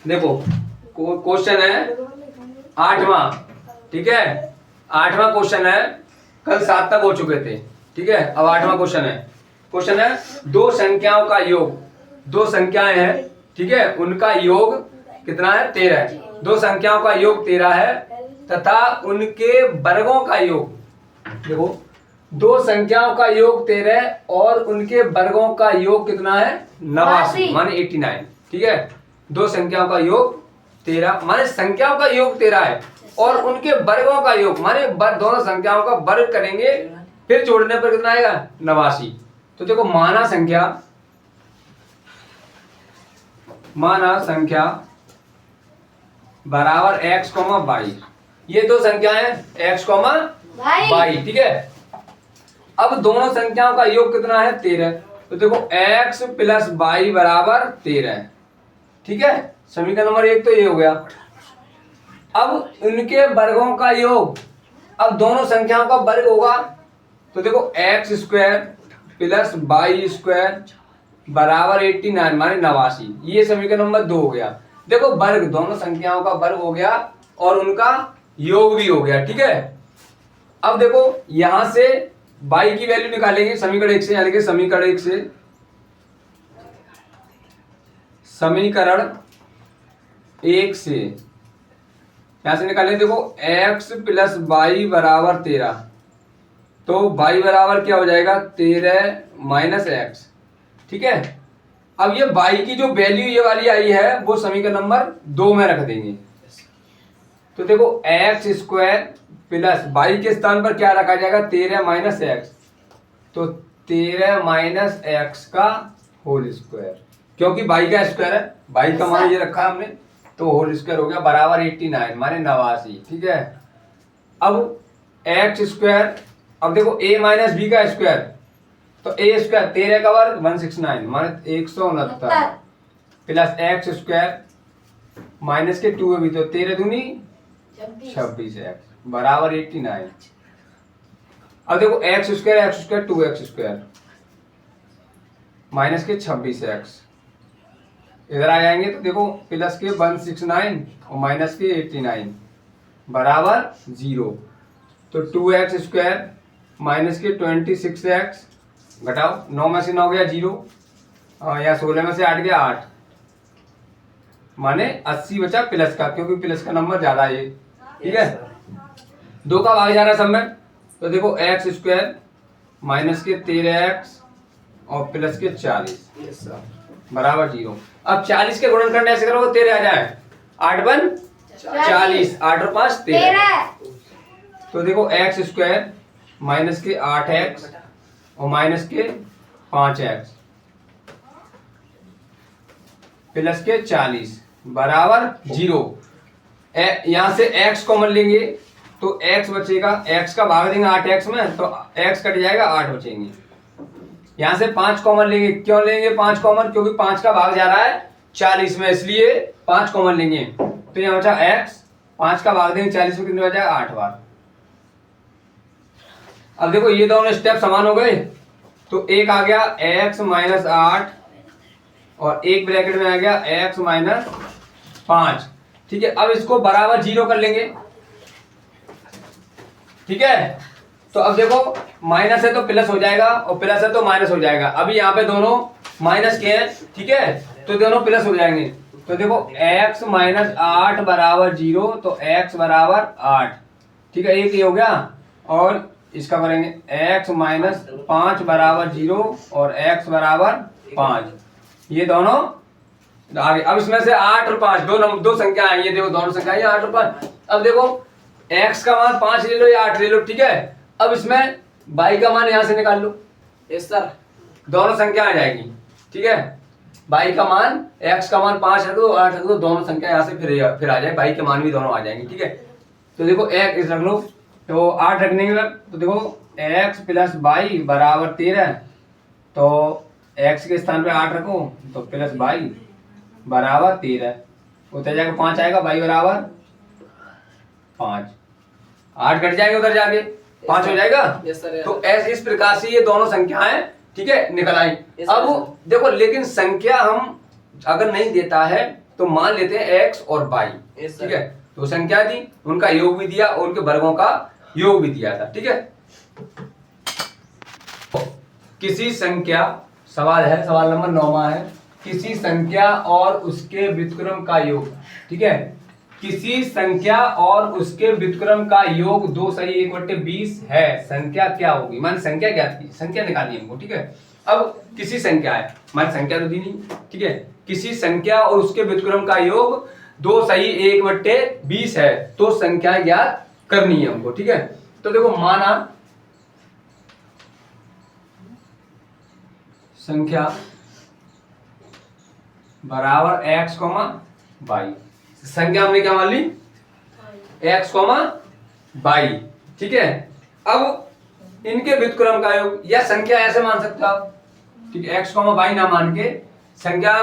देखो क्वेश्चन है 8वां, ठीक है 8वां क्वेश्चन है, कल 7 तक हो चुके थे, ठीक है। अब 8वां क्वेश्चन है दो संख्याओं का योग, दो संख्याएं हैं, ठीक है, उनका योग कितना है 13, दो संख्याओं का योग 13 है तथा उनके वर्गों का योग, देखो दो संख्याओं का योग 13 और उनके वर्गों का योग कितना है 89 माने 89, ठीक है। दो संख्याओं का योग 13 माने संख्याओं का योग 13 है और उनके वर्गों का योग माने दोनों संख्याओं का वर्ग करेंगे फिर जोड़ने पर कितना आएगा 89। तो देखो माना संख्या बराबर x, y, ये दो संख्याएं x, y, ठीक है। अब दोनों संख्याओं का योग कितना है 13, तो देखो x प्लस y बराबर 13, ठीक है। समीकरण नंबर 1 तो ये हो गया। अब उनके वर्गों का योग, अब दोनों संख्याओं का वर्ग होगा तो देखो x square plus y square बराबर 89 माने 89, ये समीकरण नंबर 2 हो गया। देखो वर्ग, दोनों संख्याओं का वर्ग हो गया और उनका योग भी हो गया, ठीक है। अब देखो यहां से y की वैल्यू निकालेंगे समीकरण 1 से, यानी कि समीकरण 1 से यहां से निकालेंगे। देखो x प्लस y बराबर 13, तो y बराबर क्या हो जाएगा 13 माइनस x, ठीक है। अब ये y की जो वैल्यू ये वाली आई है वो समीकरण नंबर 2 में रख देंगे। तो देखो x स्क्वायर प्लस y के स्थान पर क्या रखा जाएगा 13 माइनस x, तो 13 माइनस x का होल स्क्वायर, क्योंकि y का स्क्वायर है, y का मान ये रखा है हमने, तो होल स्क्वायर हो गया बराबर 89 माने 89, ठीक है। अब x स्क्वायर, अब देखो a माइनस b का स्क्वायर, तो a स्क्वायर 13 का वर्ग 169 माने 169 प्लस x स्क्वायर माइनस के 2 है भी, तो 13 दूनी 26x बराबर 89। अब देखो x square 2x square minus के 26x इधर आ जाएंगे, तो देखो प्लस के 169 और माइनस के 89 बराबर 0, तो 2x स्क्वायर माइनस के 26x घटाओ 9 में से 9 गया 0, या 16 में से 8 गया 8 माने 80 बचा प्लस का, क्योंकि प्लस का नंबर ज्यादा है, ठीक है। 2 का भाग जा रहा है सब में, तो देखो x स्क्वायर माइनस के 13x और प्लस के 40 बराबर 0। अब 40 के गुणन करने ऐसे करोगे 13 आ जाए, 8 बन 40, 8 और 5 13, तो देखो x स्क्वायर माइनस के 8x और माइनस के 5x प्लस के 40 बराबर 0। यहां से x कॉमन लेंगे तो x बचेगा, x का भाग देंगे 8x में तो x कट जाएगा 8 बचेंगे। यहां से 5 कॉमन लेंगे, क्यों लेंगे 5 कॉमन, क्योंकि 5 का भाग जा रहा है 40 में, इसलिए 5 कॉमन लेंगे, तो यहां बचा x, 5 का भाग देंगे 40 में कितने बचा 8 बार। अब देखो ये दोनों स्टेप समान हो गए, तो एक आ गया x माइनस 8 और एक ब्रैकेट में आ गया x माइनस 5, ठीक है। अब इसको बराबर 0 कर लेंगे, ठीक है। तो अब देखो माइनस है तो प्लस हो जाएगा और प्लस है तो माइनस हो जाएगा, अभी यहाँ पे दोनों माइनस के हैं, ठीक है, तो दोनों प्लस हो जाएंगे। तो देखो x माइनस 8 बराबर 0, तो x बराबर 8, ठीक है, एक ये हो गया। और इसका करेंगे x माइनस 5 बराबर 0 और x बराबर 5, ये दोनों आगे। अब इसमें से 8 और 5 दो संख्या आई, ये देखो दोनों संख्या 8 और 5। अब देखो x का मान 5 ले लो या 8 ले लो, ठीक है। अब इसमें y का मान यहां से निकाल लो, इस तरह दोनों संख्या आ जाएगी, ठीक है। y का मान, x का मान 5 रख दो 8 रख दो, दोनों संख्या यहाँ से फिर आ जाए, y के मान भी दोनों आ जाएंगे, ठीक है। तो देखो x रख लो, तो 8 रखने के बाद तो देखो x प्लस y बराबर 13, तो x के स्थान पे 8 रखो तो प्लस y बराबर 13, उधर जाके 5 आएगा, y बराबर 5, 8 कट जाएंगे उधर जाके 5 हो जाएगा। तो ऐसे इस प्रकार से ये दोनों संख्याएं, ठीक है, निकल आई। अब देखो लेकिन संख्या हम अगर नहीं देता है तो मान लेते हैं एक्स और वाई, ठीक है। तो संख्या दी, उनका योग भी दिया और उनके वर्गों का योग भी दिया था, ठीक है। किसी संख्या, सवाल है, सवाल नंबर 9 है, किसी संख्या और उसके व्युत्क्रम का योग, ठीक है। किसी संख्या और उसके व्युत्क्रम का योग 2 सही 1/20 है, संख्या क्या होगी? मान संख्या क्या थी, संख्या निकालनी है हमको, ठीक है। अब किसी संख्या है, मान संख्या तो दी नहीं, ठीक है। किसी संख्या और उसके व्युत्क्रम का योग 2 सही 1/20 है, तो संख्या ज्ञात करनी है हमको, ठीक है। तो देखो माना संख्या बराबर x, y, संख्या हमने क्या मान ली? x, y, ठीक है। अब इनके व्युत्क्रम का योग, या संख्या ऐसे मान सकते हो आप, ठीक है। x, y ना मान के संख्या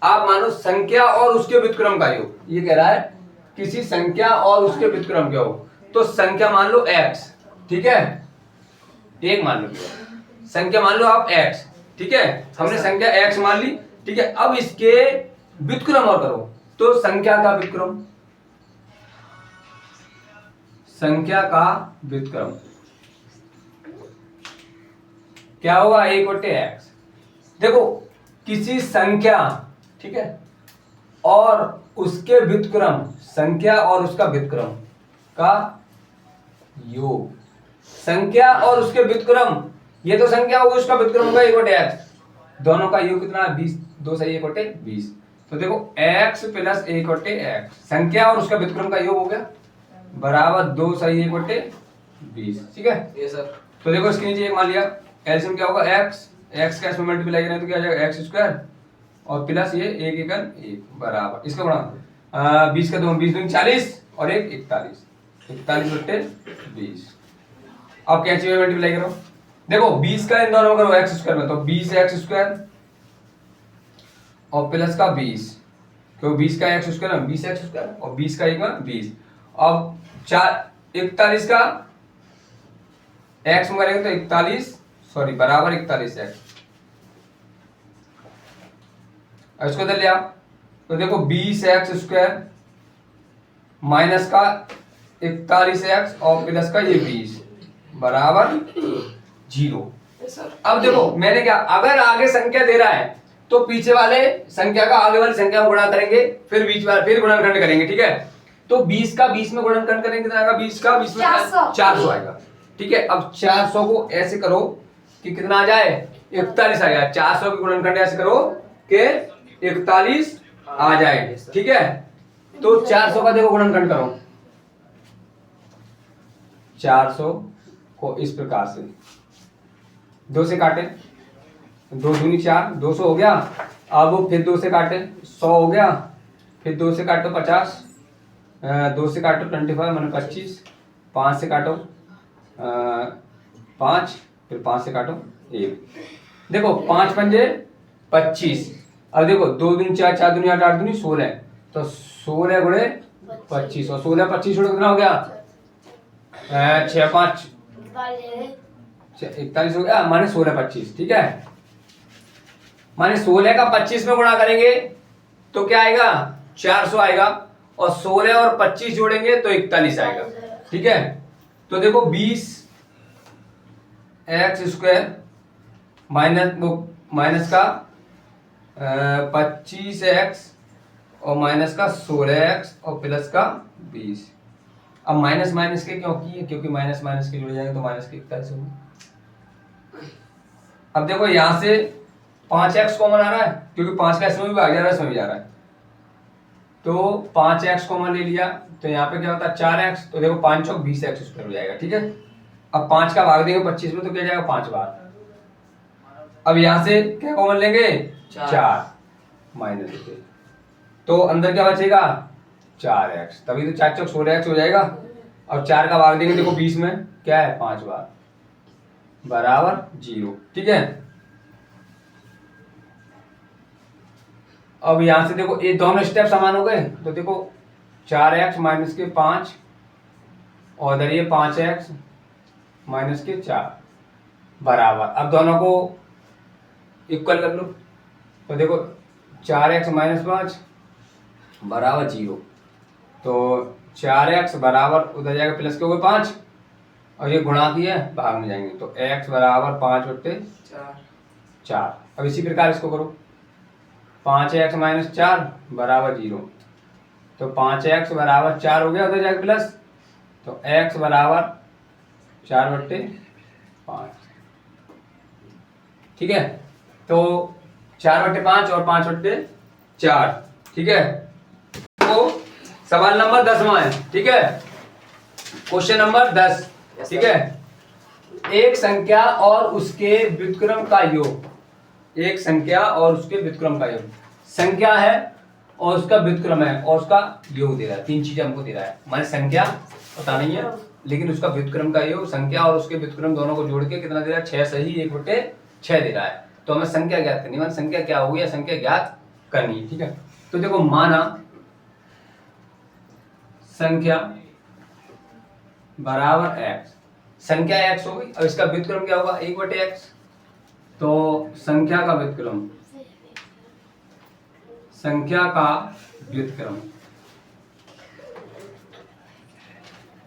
आप मानो संख्या और उसके व्युत्क्रम का योग, ये कह रहा है किसी संख्या और उसके व्युत्क्रम का योग, तो संख्या मान लो x, ठीक है, एक मान लो, संख्या मान लो आप x, ठीक है। हमने संख्या x मान ली, ठीक है। अब इसके व्युत्क्रम और करो, तो संख्या का व्युत्क्रम, संख्या का व्युत्क्रम क्या होगा? 1/x। देखो किसी संख्या, ठीक है, और उसके व्युत्क्रम, संख्या और उसका व्युत्क्रम का योग, संख्या और उसके व्युत्क्रम, ये तो संख्या होगी, उसका व्युत्क्रम होगा 1/x, दोनों का योग कितना है? 20, 2 सही 1/20। तो देखो x प्लस 1/x, संख्या और उसका व्युत्क्रम का योग हो गया बराबर 2 सही 1/20, ठीक है। ये सर। तो देखो इसके नीचे एक मान लिया, एलसीएम क्या होगा? x का इसमें मल्टीप्लाई करें तो क्या आ जाएगा? x² और प्लस ये 1 एकन 1 बराबर, इसका बड़ा 20 का 2 20 दूनी 40 और 1 41, 41/20। अब कैंची में मल्टीप्लाई करो, देखो 20 का इन दोनों में करो x² में, तो 20x² और प्लस का 20, क्योंकि 20 का x² में 20x² और 20 का 1 में 20। अब 41 का x में करेंगे तो 41, सॉरी बराबर 41x, इसको इधर ले आओ, तो देखो 20x² माइनस का 41x और प्लस का ये 20 बराबर 0। अब देखो मैंने क्या, अगर आगे संख्या दे रहा है तो पीछे वाले संख्या का आगे वाली संख्या में गुणा करेंगे, फिर बीच वाले फिर गुणनखंड करेंगे, ठीक है। तो 20 का 20 में गुणनखंड करेंगे कितना आएगा? 20 का 20 में 400 आएगा, ठीक है। अब 400 को ऐसे करो कि कितना आ जाए? 41 आ जाए। 400 के गुणनखंड ऐसे करो कि 41 आ जाए, ठीक है। तो 400 का देखो गुणनखंड करो, 400 को इस प्रकार से 2 से काटे, 2 दूनी 4, 200 हो गया। अब फिर 2 से काटे 100 हो गया, फिर 2 से काटो 50, 2 से काटो 25 माने 25, 5 से काटो 5, फिर 5 से काटो 1, देखो 5 पंजे 25। अब देखो 2 दूनी 4, 4 दूनी 8, 8 दूनी 16, तो 16 गुणे 25 और 16 25 जुड़े कितना हो गया? 6 5 41 हो गया, माने 16 25, ठीक है। माने 16 का 25 में गुणा करेंगे तो क्या आएगा? 400 आएगा, और 16 और 25 जोड़ेंगे तो 41 आएगा, ठीक है। तो देखो 20x² माइनस का 25x और माइनस का 16x और प्लस का 20। अब माइनस माइनस के क्यों किए? क्योंकि माइनस माइनस के जुड़ जाएंगे तो माइनस के 41 होंगे। अब देखो यहां से 5x कॉमन आ रहा है, क्योंकि 5 का इसमें भी भाग जा रहा है, इसमें भी जा रहा है, तो 5x कॉमन ले लिया, तो यहाँ पे क्या होता है? 4x, तो देखो 5 चौक 20x² हो जाएगा, ठीक है। अब 5 का भाग देंगे 25 में तो क्या जाएगा? 5 बार। अब यहां से क्या कॉमन लेंगे? 4 माइनस, तो अंदर क्या बचेगा? 4x, तभी तो 4 चौक 16x हो जाएगा। अब 4 का भाग देंगे देखो 20 में क्या है? 5 बार बराबर 0, ठीक है। अब यहां से देखो ये दोनों स्टेप समान हो गए, तो देखो 4x माइनस के 5 और इधर ये 5x माइनस के 4 बराबर, अब दोनों को इक्वल कर लो, तो देखो 4x माइनस 5 बराबर 0। तो 4x बराबर उधर जाएगा प्लस के हो गए 5 और ये गुणा की है भाग में जाएंगे तो x बराबर 5/4। अब इसी प्रकार इसको करो 5x माइनस 4 बराबर 0। तो 5x बराबर 4 हो गया उधर जाएगा प्लस तो x बराबर 4/5। ठीक है तो 4/5 और 5/4। ठीक है तो सवाल नंबर 10वां है। ठीक है क्वेश्चन नंबर 10। ठीक है एक संख्या और उसके व्युत्क्रम का योग। एक संख्या और उसके व्युत्क्रम का योग। संख्या है और उसका व्युत्क्रम है और उसका योग दे रहा है। 3 चीजें हमको दे रहा है। हमारी संख्या पता नहीं है लेकिन उसका व्युत्क्रम का योग संख्या और उसके व्युत्क्रम दोनों को जोड़ के कितना दे रहा है 6 सही 1/6 दे रहा है। तो हमें संख्या ज्ञात करनी है। संख्या क्या होगी या संख्या ज्ञात करनी है। ठीक है तो देखो माना संख्या बराबर x। संख्या x हो गई और इसका व्युत्क्रम क्या होगा 1/x। तो संख्या का व्युत्क्रम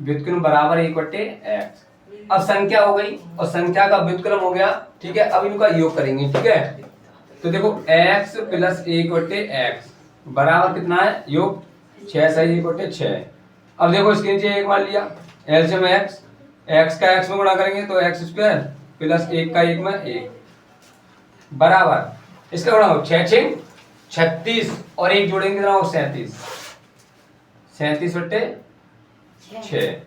व्युत्क्रम बराबर 1/x। अब संख्या हो गई और संख्या का व्युत्क्रम हो गया। ठीक है अब इनका योग करेंगे। ठीक है तो देखो x प्लस 1/x बराबर कितना है योग 6 सही 1/6। अब देखो इसके नीचे 1 मान लिया एलसीएम x का x में गुणा करेंगे तो x² प्लस 1 का 1 में 1 बराबर इसका गुणा हो 6 36 और 1 जोड़ेंगे कितना हो 37/6।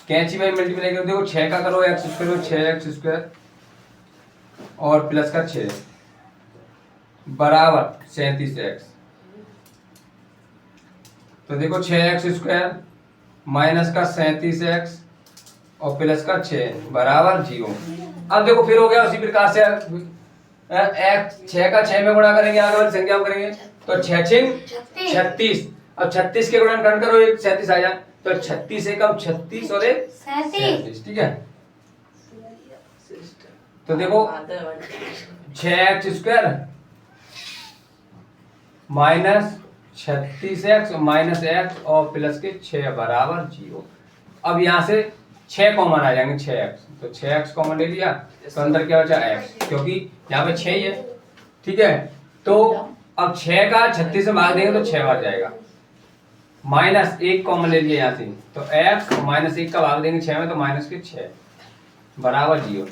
कैंची में मल्टीप्लाई कर देखो 6 का करो x² 6x² और प्लस का 6 बराबर 37x। तो देखो 6x² माइनस का 37x और प्लस का 6 बराबर 0। अब देखो फिर हो गया उसी प्रकार से x 6 का 6 में गुणा करेंगे आगे वाली संख्या में करेंगे तो 6 36। अब 36 के गुणनखंड करो एक 37 आ जाए तो 36 एकम 36 और एक 37। ठीक है तो देखो 6x² minus 36x minus x और प्लस के 6 बराबर 0। अब यहाँ से 6 कॉमन आ जाएंगे 6x तो 6x कॉमन ले लिया तो अंदर क्या बचा x क्योंकि यहाँ पे 6 ही है। ठीक है तो अब 6 का 36 से भाग देंगे तो 6 बार जाएगा माइनस 1 कॉमन ले लिया यहाँ से तो x माइनस 1 का भाग देंगे 6 में तो माइनस के 6 बराबर 0।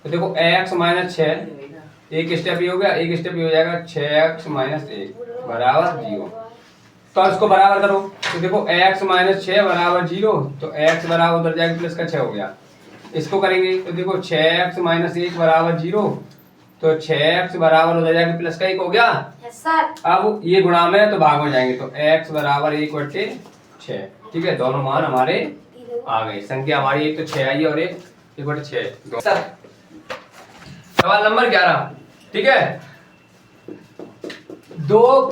तो देखो x माइनस 6 एक स्टेप ये हो गया एक स्टेप ये हो जाएगा 6x माइनस 1 बराबर 0। तो इसको बराबर करो तो देखो x माइनस 6 बराबर 0 तो x बराबर उधर जाएगा प्लस का 6 हो गया। इसको करेंगे तो देखो 6x माइनस 1 बराबर 0 तो 6x बराबर उधर जाएगा प्लस का 1 हो गया। अब ये गुणा में तो भाग में जाएंगे तो x बराबर 1/6। ठीक है दोनों मान हमारे आ गए। संख्या हमारी एक तो 6 आई और एक 1/6। सवाल नंबर 11। ठीक है दो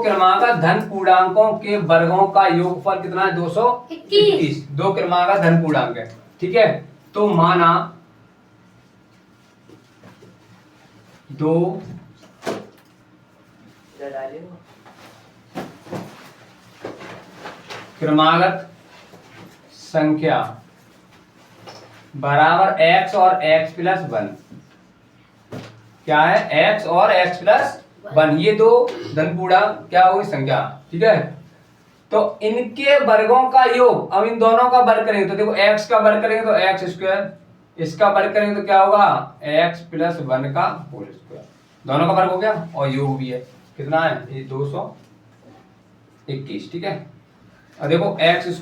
क्रमागत धन पूर्णांकों के वर्गों का योगफल कितना है 221। दो क्रमागत धन पूर्णांक है। ठीक है तो माना दो क्रमागत संख्या बराबर x और x प्लस 1। क्या है x और x प्लस 1 ये दो धन पूर्णांक क्या होगी संख्या। ठीक है तो इनके वर्गों का योग अब इन दोनों का वर्ग करेंगे तो देखो x का वर्ग करेंगे तो x²। इसका वर्ग करेंगे तो क्या होगा x प्लस 1 का होल स्क्वायर। दोनों का वर्ग हो गया और योग भी है कितना है ये 221। ठीक है और देखो x²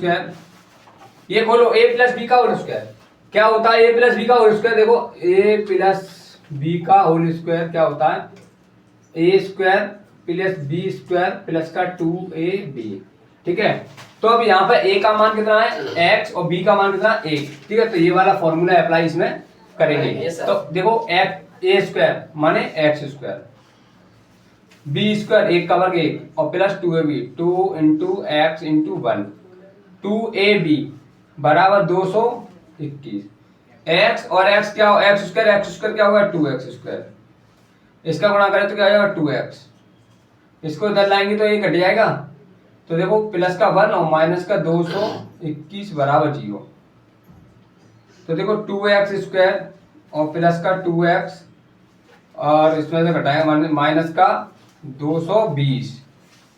ये खोलो a प्लस बी का होल स्क्वायर क्या होता है a प्लस बी का होल स्क्वायर। देखो a प्लस बी का होल स्क्वायर क्या होता है a² प्लस b² प्लस का 2ab। ठीक है तो अब यहाँ पे a का मान कितना है x और b का मान कितना 1। ठीक है तो ये वाला फॉर्मूला अप्लाई इसमें करेंगे तो देखो a² माने x², b² 1 का वर्ग 1 और प्लस 2ab 2 × x × 1 2ab बराबर 221। x और x क्या हो x² क्या होगा 2x²। इसका गुणा करें तो क्या आएगा 2x इसको इधर लाएंगे तो ये कट जाएगा। तो देखो प्लस का 1 और माइनस का 221 बराबर 0। तो देखो 2x² और प्लस का 2x और इसमें से घटाएंगे माइनस का 220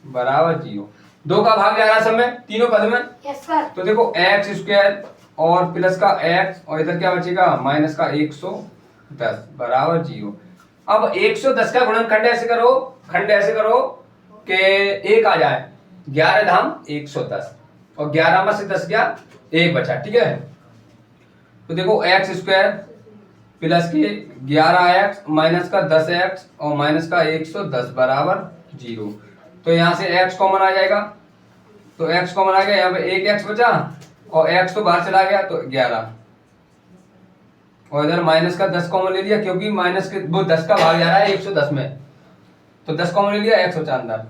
बराबर 0। 2 का भाग जा रहा है सब में, तीनों पद में। Yes sir. तो देखो x² और प्लस का x और इधर क्या बचेगा माइनस का 110 बराबर 0। अब 110 का गुणनखंड ऐसे करो, खंड ऐसे करो कि 1 आ जाए, 11 धाम 110 और 11 में से 10 गया 1 बचा, ठीक है। तो देखो x² प्लस के 11x माइनस का 10x और माइनस का 110 बराबर 0। तो यहाँ से x कॉमन आ जाएगा, तो x कॉमन आ गया, यहाँ पे 1x बचा और x तो बाहर चला गया तो 11 और इधर माइनस का 10 कॉमन ले लिया क्योंकि माइनस के वो 10 का भाग जा रहा है 110 में, तो 10 कॉमन ले लिया, x बचा अंदर,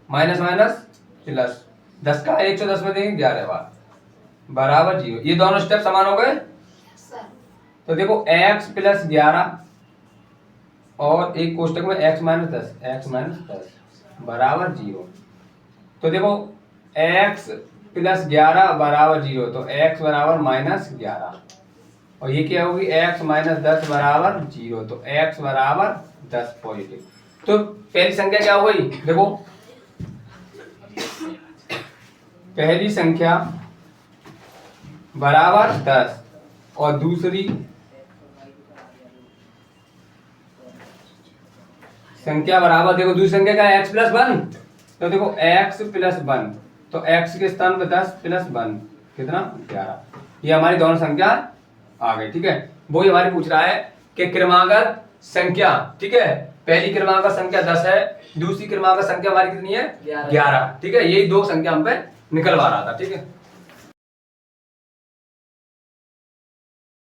माइनस माइनस प्लस 10 का 110 में देंगे 11 बार बराबर 0। ये दोनों स्टेप समान हो गए। तो देखो x प्लस 11 और एक कोष्टक में x माइनस 10 बराबर 0। तो देखो x प्लस 11 बराबर 0, तो x बराबर माइनस 11 और ये क्या होगी x माइनस 10 बराबर 0, तो x बराबर 10 पॉजिटिव। तो पहली संख्या क्या हो गई, देखो पहली संख्या बराबर 10 और दूसरी संख्या बराबर, देखो दूसरी संख्या क्या है x प्लस 1, तो देखो x प्लस 1, तो x के स्थान पे 10 प्लस 1 कितना 11। ये हमारी दोनों संख्या आ गई, ठीक है। वो ही हमारी पूछ रहा है कि क्रमागत संख्या, ठीक है, पहली क्रमागत संख्या 10 है, दूसरी क्रमागत संख्या हमारी कितनी है 11, ठीक है। यही दो संख्या हम पे निकलवा रहा था, ठीक है।